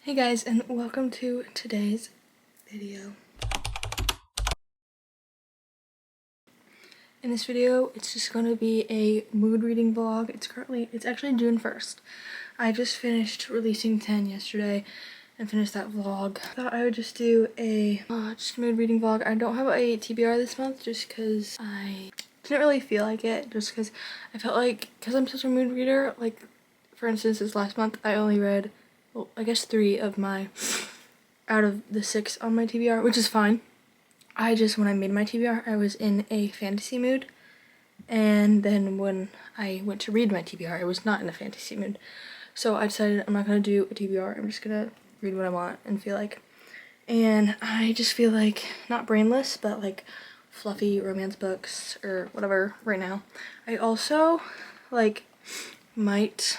Hey guys, and welcome to today's video. In this video, it's just going to be a mood reading vlog. It's actually June 1st. I just finished releasing 10 yesterday and finished that vlog. I thought I would just do a just mood reading vlog. I don't have a TBR this month just because I didn't really feel like it, just because I felt like, because I'm such a mood reader, like for instance this last month I only read, well, I guess 3 of my out of the 6 on my TBR, which is fine. When I made my TBR, I was in a fantasy mood, and then when I went to read my TBR, I was not in a fantasy mood. So I decided I'm not gonna do a TBR, I'm just gonna read what I want and feel like. And I just feel like, not brainless, but like fluffy romance books or whatever right now. I also like might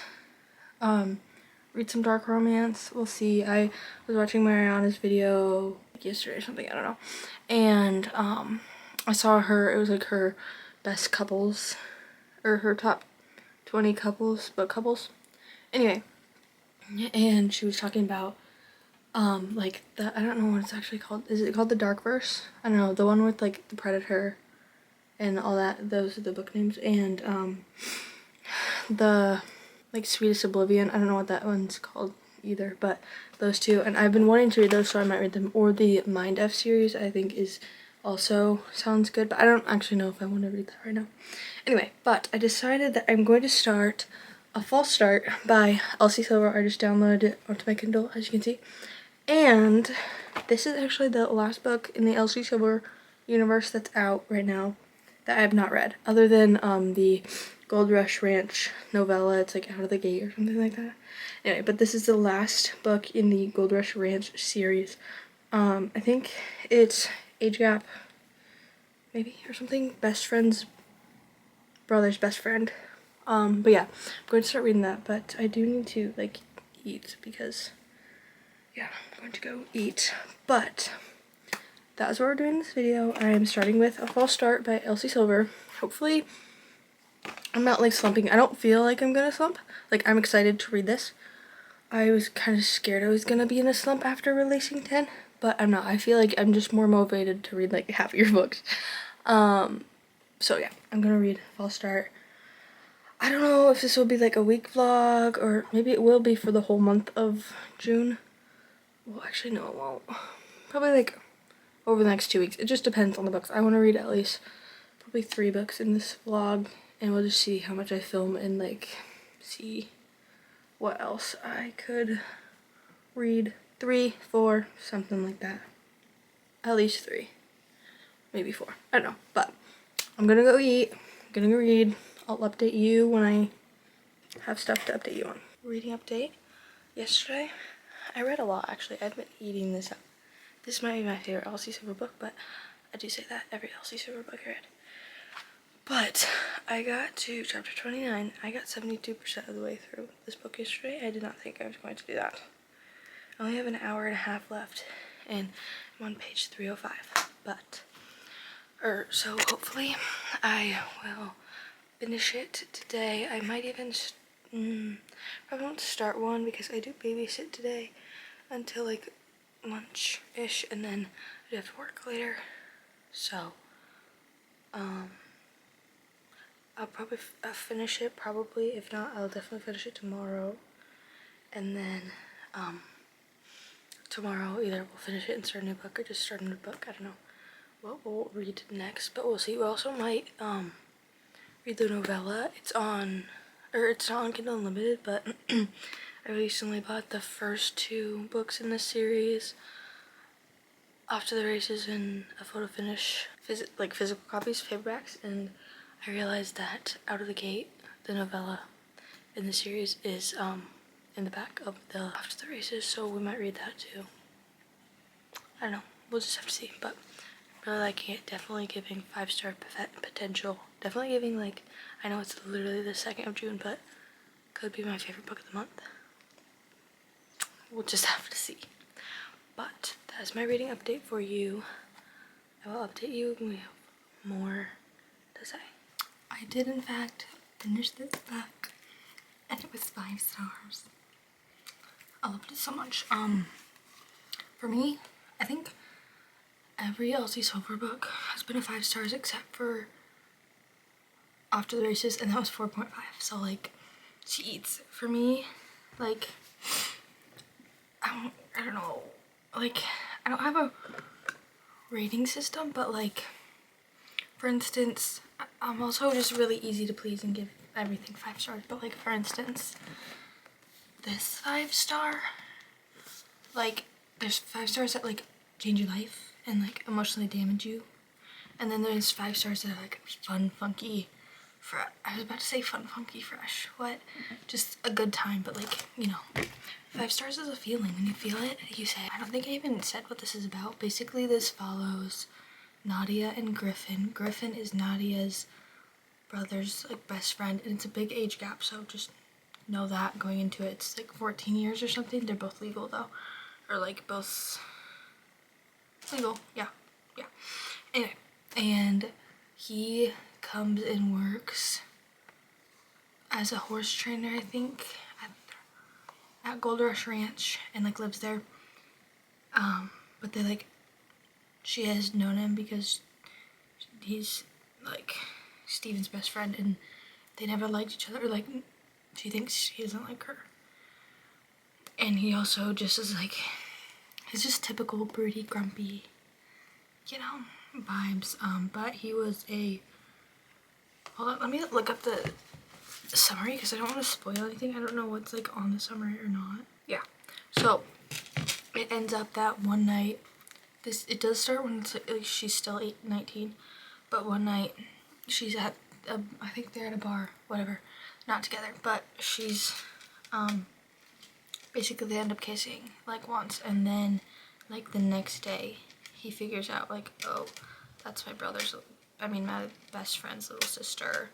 read some dark romance. We'll see. I was watching Mariana's video yesterday or something, I don't know. And I saw her, it was like her best couples, or her top 20 couples, book couples. Anyway, and she was talking about like the, I don't know what it's actually called. Is it called the Dark Verse? I don't know, the one with like the Predator and all that. Those are the book names. And the like Sweetest Oblivion, I don't know what that one's called either, but those two, and I've been wanting to read those, so I might read them. Or the Mind F series, I think is also sounds good, but I don't actually know if I want to read that right now. Anyway, but I decided that I'm going to start A False Start by Elsie Silver. I just downloaded it onto my Kindle, as you can see, and this is actually the last book in the Elsie Silver universe that's out right now that I have not read, other than the Gold Rush Ranch novella. It's like Out of the Gate or something like that. Anyway, but this is the last book in the Gold Rush Ranch series. I think it's age gap, maybe, or something. Best friend's brother's best friend. But yeah, I'm going to start reading that, but I do need to like eat because, yeah, I'm going to go eat. But that's what we're doing in this video. I am starting with A False Start by Elsie Silver. Hopefully I'm not like slumping. I don't feel like I'm gonna slump. Like, I'm excited to read this. I was kind of scared I was gonna be in a slump after releasing 10, but I'm not. I feel like I'm just more motivated to read like half your books. So yeah, I'm gonna read False Start. I don't know if this will be like a week vlog, or maybe it will be for the whole month of June. Well, actually no, it won't. Probably like over the next 2 weeks. It just depends on the books. I want to read at least probably 3 books in this vlog, and we'll just see how much I film and like see what else I could read. 3, 4, something like that. At least 3, maybe 4. I don't know, but I'm gonna go eat. I'm gonna go read. I'll update you when I have stuff to update you on. Reading update. Yesterday, I read a lot actually. I've been eating this up. This might be my favorite Elsie Silver book, but I do say that every Elsie Silver book I read. But I got to chapter 29. I got 72% of the way through this book yesterday. I did not think I was going to do that. I only have an hour and a half left, and I'm on page 305. So hopefully I will finish it today. I might even, probably won't start one because I do babysit today until like lunch-ish, and then I do have to work later. So, I'll probably finish it, probably. If not, I'll definitely finish it tomorrow. And then, tomorrow either we'll finish it and start a new book, or just start a new book. I don't know what we'll read next, but we'll see. We also might, read the novella. It's not on Kindle Unlimited, but I recently bought the first 2 books in this series, Off to the Races and A Photo Finish, like physical copies, paperbacks, and I realized that Out of the Gate, the novella in the series, is in the back of the Off to the Races, so we might read that too. I don't know, we'll just have to see, but really liking it. Definitely giving 5-star potential. Definitely giving, like, I know it's literally the 2nd of June, but could be my favorite book of the month. We'll just have to see. But that is my reading update for you. I will update you when we have more to say. I did in fact finish this book, and it was 5 stars. I loved it so much. For me, I think every Elsie Silver book has been a 5 stars except for After the Races, and that was 4.5. So like, she eats for me. Like, I don't know. Like, I don't have a rating system, but like, for instance, I'm also just really easy to please and give everything 5 stars. But like, for instance, this 5 star, like, there's 5 stars that like change your life and like emotionally damage you, and then there's 5 stars that are like fun, funky, I was about to say fun, funky, fresh. What? Just a good time, but like, you know, 5 stars is a feeling. When you feel it, you say. I don't think I even said what this is about. Basically, this follows Nadia and Griffin. Griffin is Nadia's brother's like best friend, and it's a big age gap, so just know that going into it. It's like 14 years or something. They're both legal though, or like both legal. Yeah. Anyway, and he comes and works as a horse trainer, I think, at Gold Rush Ranch, and like lives there. But they like, she has known him because he's like Steven's best friend, and they never liked each other. Like, she thinks he doesn't like her, and he also just is like, he's just typical broody, grumpy, you know, vibes. But he was a, hold on, let me look up the summary because I don't want to spoil anything. I don't know what's like on the summary or not. Yeah, so it ends up that one night, it does start when it's like she's still 19, but one night she's at I think they're at a bar, whatever, not together, but she's basically they end up kissing like once, and then like the next day he figures out like, oh, that's my best friend's little sister,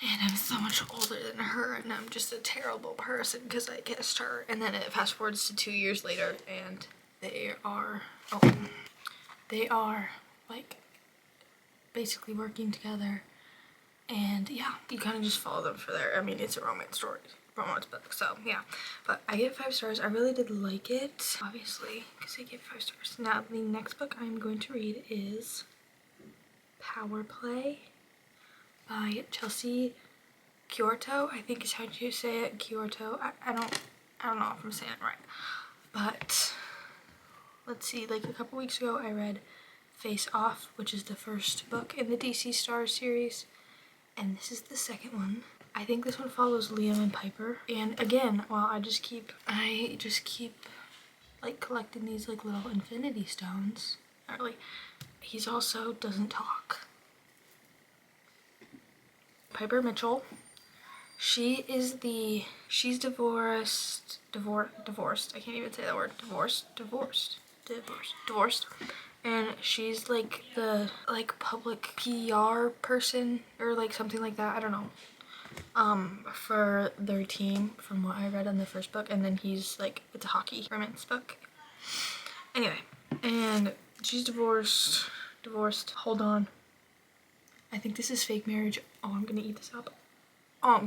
and I'm so much older than her, and I'm just a terrible person because I kissed her. And then it fast forwards to 2 years later, and they are like basically working together, and yeah, you kind of just follow them for their, I mean, it's a romance book, so yeah. But I give 5 stars. I really did like it, obviously, because I gave 5 stars. Now the next book I'm going to read is Power Play by Chelsea Kyorto, I think is how you say it. Kyorto. I don't know if I'm saying it right. But let's see, like a couple weeks ago I read Face Off, which is the first book in the DC Stars series, and this is the second one. I think this one follows Liam and Piper, and again, well, I just keep like collecting these like little infinity stones. Not really. He's also doesn't talk. Piper Mitchell. She's divorced. I can't even say that word. Divorced. And she's like the public PR person or like something like that. I don't know. For their team, from what I read in the first book, and then he's like, it's a hockey romance book. Anyway, and she's divorced. Hold on. I think this is fake marriage. Oh, I'm gonna eat this up. I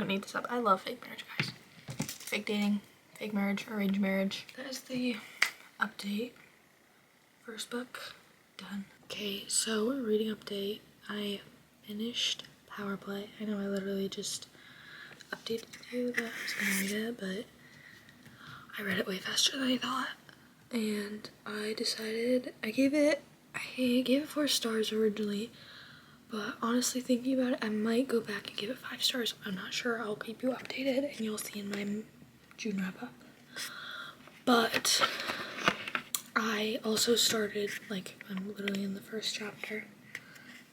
love fake marriage, guys. Fake dating, fake marriage, arranged marriage. That is the update. First book done. Okay, so reading update. I finished Power Play. I know I literally just updated you that I was gonna read it, but I read it way faster than I thought. And I decided I gave it 4 stars originally. But honestly, thinking about it, I might go back and give it 5 stars. I'm not sure. I'll keep you updated, and you'll see in my June wrap up. But I also started, like, I'm literally in the first chapter.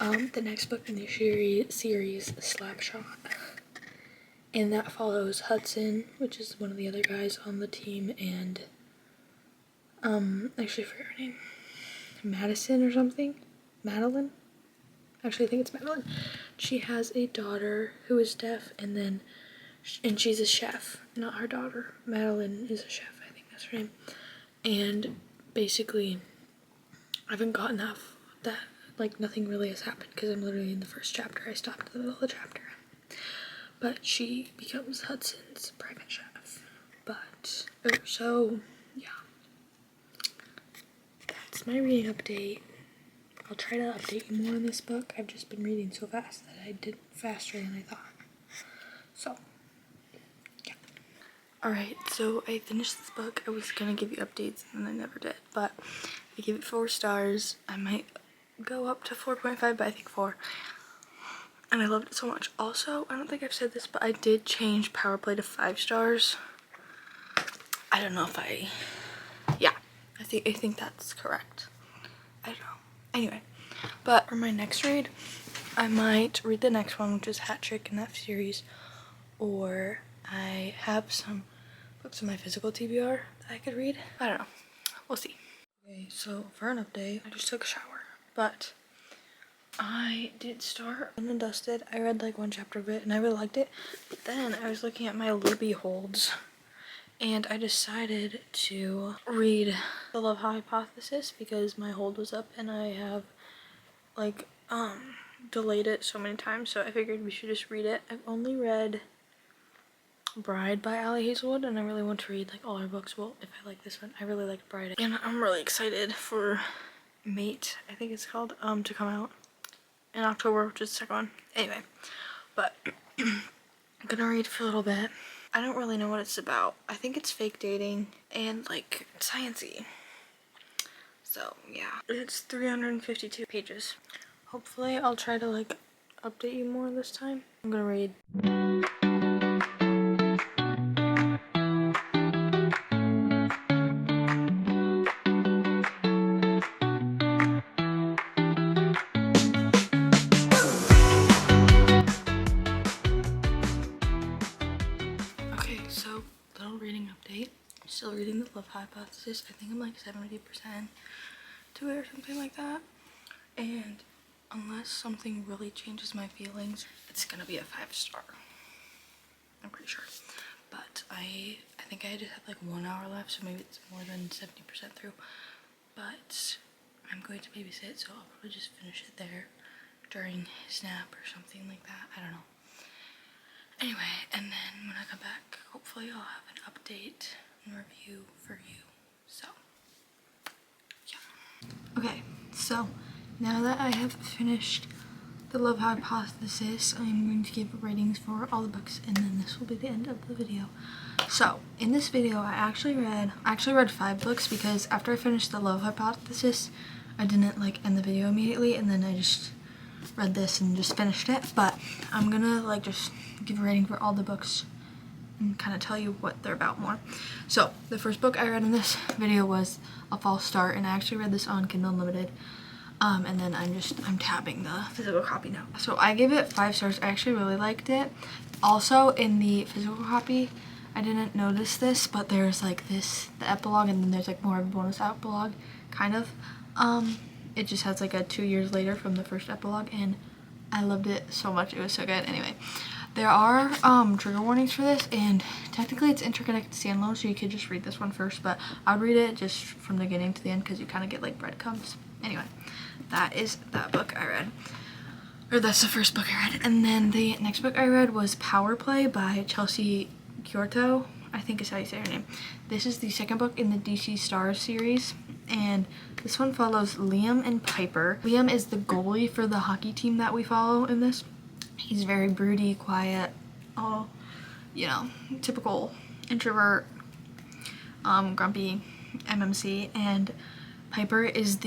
The next book in the series, Slapshot. And that follows Hudson, which is one of the other guys on the team, and actually I forget her name. Madison or something? Madeline? Actually, I think it's Madeline. She has a daughter who is deaf, and she's a chef, not her daughter. Madeline is a chef, I think that's her name. And basically, I haven't gotten that, like, nothing really has happened because I'm literally in the first chapter. I stopped in the middle of the chapter. But she becomes Hudson's private chef. But So yeah, that's my reading update. I'll try to update you more on this book. I've just been reading so fast that I did faster than I thought. So yeah. Alright, so I finished this book. I was gonna give you updates and I never did, but I gave it 4 stars. I might go up to 4.5, but I think 4. And I loved it so much. Also, I don't think I've said this, but I did change Power Play to 5 stars. I don't know if yeah, I think that's correct. I don't know. Anyway, but for my next read, I might read the next one, which is Hat Trick in that series, or I have some books in my physical TBR that I could read. I don't know. We'll see. Okay, so for an update, I just took a shower, but I did start Done and Dusted. I read like 1 chapter of it and I really liked it, but then I was looking at my Libby holds and I decided to read The Love Hypothesis because my hold was up and I have like delayed it so many times, so I figured we should just read it. I've only read Bride by Ali Hazelwood and I really want to read like all her books. Well, if I like this one, I really like Bride, and I'm really excited for Mate, I think it's called, to come out in October, which is the second one. Anyway, but I'm gonna read for a little bit. I don't really know what it's about. I think it's fake dating and like sciencey. So yeah, it's 352 pages. Hopefully I'll try to like update you more this time. I'm gonna read. Okay, so little reading update. I'm still reading The Love Hypothesis. I think I'm like 70% to it or something like that. And unless something really changes my feelings, it's gonna be a 5 star. I'm pretty sure. But I think I just have like 1 hour left, so maybe it's more than 70% through. But I'm going to babysit, so I'll probably just finish it there during his nap or something like that. I don't know. Anyway, and then when I come back, hopefully I'll have an update and review for you. So, yeah. Okay, so now that I have finished The Love Hypothesis, I'm going to give ratings for all the books, and then this will be the end of the video. So, in this video, I actually read 5 books because after I finished The Love Hypothesis, I didn't like end the video immediately, and then I just read this and just finished it. But I'm gonna like just give a rating for all the books and kind of tell you what they're about more. So, the first book I read in this video was A False Start, and I actually read this on Kindle Unlimited. And then I'm tabbing the physical copy now. So I gave it 5 stars. I actually really liked it. Also, in the physical copy, I didn't notice this, but there's like the epilogue, and then there's like more of a bonus epilogue, kind of. It just has like a 2 years later from the first epilogue, and I loved it so much. It was so good. Anyway, there are trigger warnings for this, and technically it's interconnected standalone, so you could just read this one first, but I'd read it just from the beginning to the end because you kind of get like breadcrumbs. Anyway, that is that book I read. Or that's the first book I read. And then the next book I read was Power Play by Chelsea Kyoto, I think is how you say her name. This is the second book in the DC Stars series, and this one follows Liam and Piper. Liam is the goalie for the hockey team that we follow in this. He's very broody, quiet, all, you know, typical introvert, grumpy MMC, and Piper is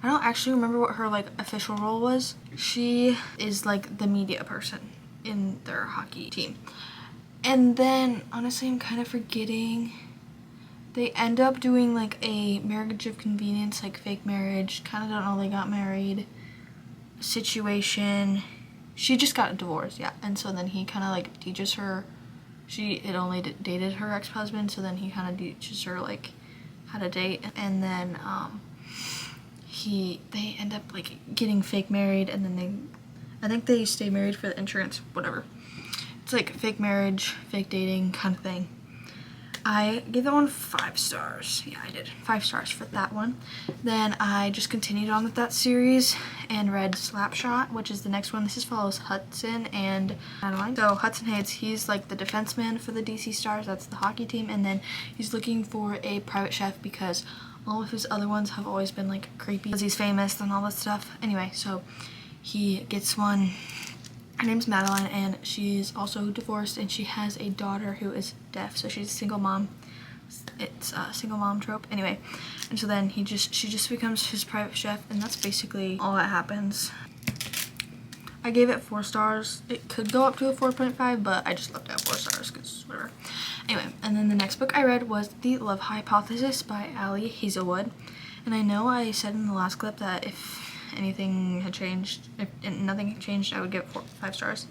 I don't actually remember what her like official role was. She is like the media person in their hockey team. And then honestly I'm kind of forgetting. They end up doing like a marriage of convenience, like fake marriage, kind of don't know they got married situation. She just got divorced, yeah. And so then he kind of like teaches her. She had only dated her ex-husband, so then he kind of teaches her like how to date, and then they end up like getting fake married, and then I think they stay married for the insurance, whatever. It's like fake marriage, fake dating kind of thing. I gave that one 5 stars. Yeah, I did 5 stars for that one. Then I just continued on with that series and read Slapshot, which is the next one. This is follows Hudson and Madeline. So Hudson Hayes, he's like the defenseman for the DC Stars. That's the hockey team. And then he's looking for a private chef because all of his other ones have always been like creepy because he's famous and all this stuff. Anyway, so he gets one. Her name's Madeline, and she's also divorced, and she has a daughter who is deaf, so she's a single mom. It's a single mom trope. Anyway, and so then she just becomes his private chef, and that's basically all that happens. I gave it 4 stars. It could go up to a 4.5, but I just left it at 4 stars because whatever. Anyway, and then the next book I read was The Love Hypothesis by Ali Hazelwood. And I know I said in the last clip that if anything had changed, if nothing had changed, I would give it 5 stars.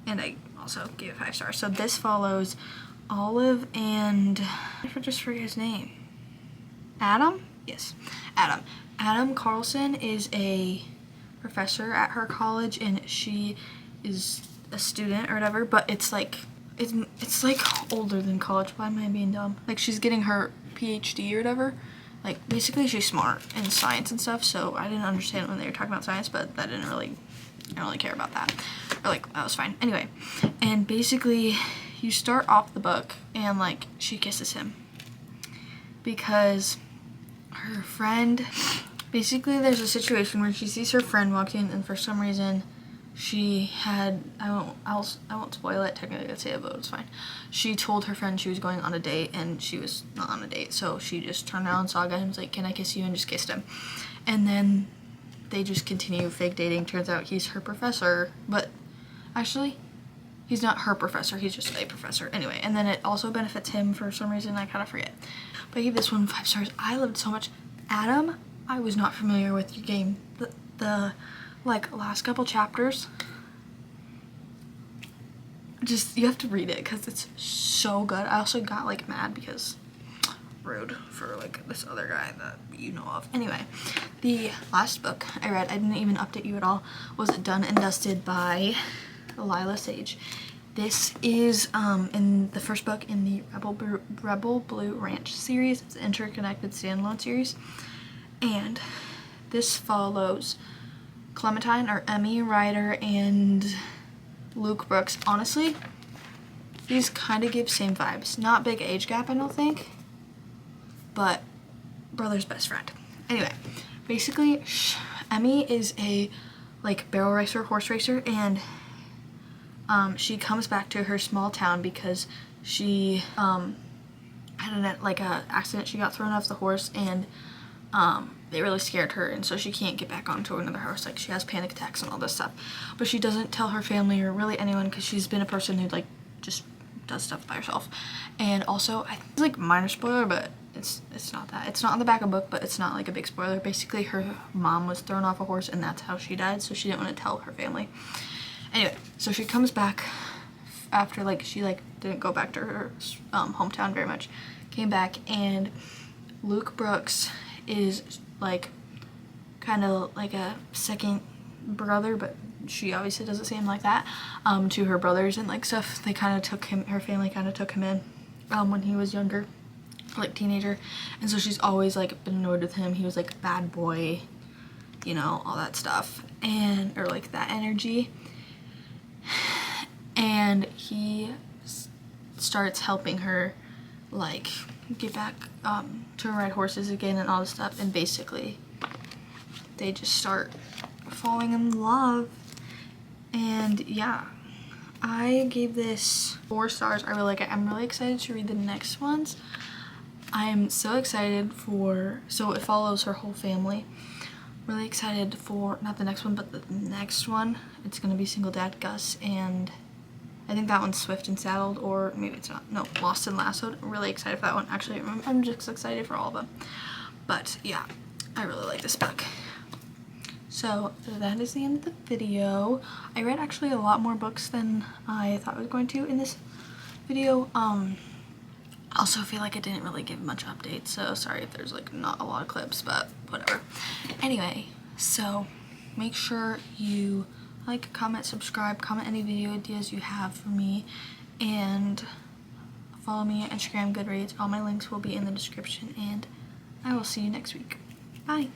And I also gave it 5 stars. So this follows Olive and I just forget his name. Adam? Yes, Adam. Adam Carlson is a professor at her college, and she is a student or whatever, but it's like older than college. Why am I being dumb? Like, she's getting her PhD or whatever. Like, basically she's smart in science and stuff, so I didn't understand when they were talking about science, but I don't really care about that. Or like, that was fine. Anyway, and basically you start off the book and like she kisses him because her friend, basically there's a situation where she sees her friend walk in, and for some reason she had, I won't spoil it, technically I'd say it, but it's fine. She told her friend she was going on a date, and she was not on a date, so she just turned around, saw a guy, and was like, can I kiss you, and just kissed him. And then they just continue fake dating. Turns out he's her professor, but actually he's not her professor, he's just a professor. Anyway, and then it also benefits him for some reason, I kind of forget. But I gave this one 5 stars. I loved it so much. Adam, I was not familiar with your game. The like last couple chapters, just, you have to read it because it's so good. I also got like mad because rude for like this other guy that you know of. Anyway, the last book I read, I didn't even update you at all, was Done and Dusted by Lila Sage. This is in the first book in the Rebel Blue Ranch series. It's an interconnected standalone series, and this follows Clementine, or Emmy Ryder, and Luke Brooks. Honestly, these kind of give same vibes. Not big age gap, I don't think, but brother's best friend. Anyway, basically, Emmy is a like barrel racer, horse racer, and she comes back to her small town because she had a accident. She got thrown off the horse, and it really scared her, and so she can't get back onto another horse. Like, she has panic attacks and all this stuff, but she doesn't tell her family or really anyone because she's been a person who like just does stuff by herself. And also, I think it's like minor spoiler, but it's not that. It's not on the back of the book, but it's not like a big spoiler. Basically, her mom was thrown off a horse, and that's how she died, so she didn't want to tell her family. Anyway, so she comes back after she didn't go back to her hometown very much. Came back, and Luke Brooks is like kind of like a second brother, but she obviously doesn't see him like that to her brothers and like stuff. They kind of took him, her family kind of took him in when he was younger, like teenager, and so she's always like been annoyed with him. He was like bad boy, you know, all that stuff, and or like that energy. And he starts helping her like get back to ride horses again and all this stuff, and basically they just start falling in love. And yeah, I gave this 4 stars. I really like it. I'm really excited to read the next ones. I'm so excited so it follows her whole family. Really excited for not the next one, but the next one. It's gonna be Single Dad Gus, and I think that one's Swift and Saddled, or maybe it's not. No, Lost and Lassoed. I'm really excited for that one. Actually, I'm just excited for all of them. But yeah, I really like this book. So that is the end of the video. I read actually a lot more books than I thought I was going to in this video. Also feel like I didn't really give much updates, so sorry if there's like not a lot of clips, but whatever. Anyway, so make sure you like, comment, subscribe, comment any video ideas you have for me, and follow me on Instagram, Goodreads. All my links will be in the description, and I will see you next week. Bye!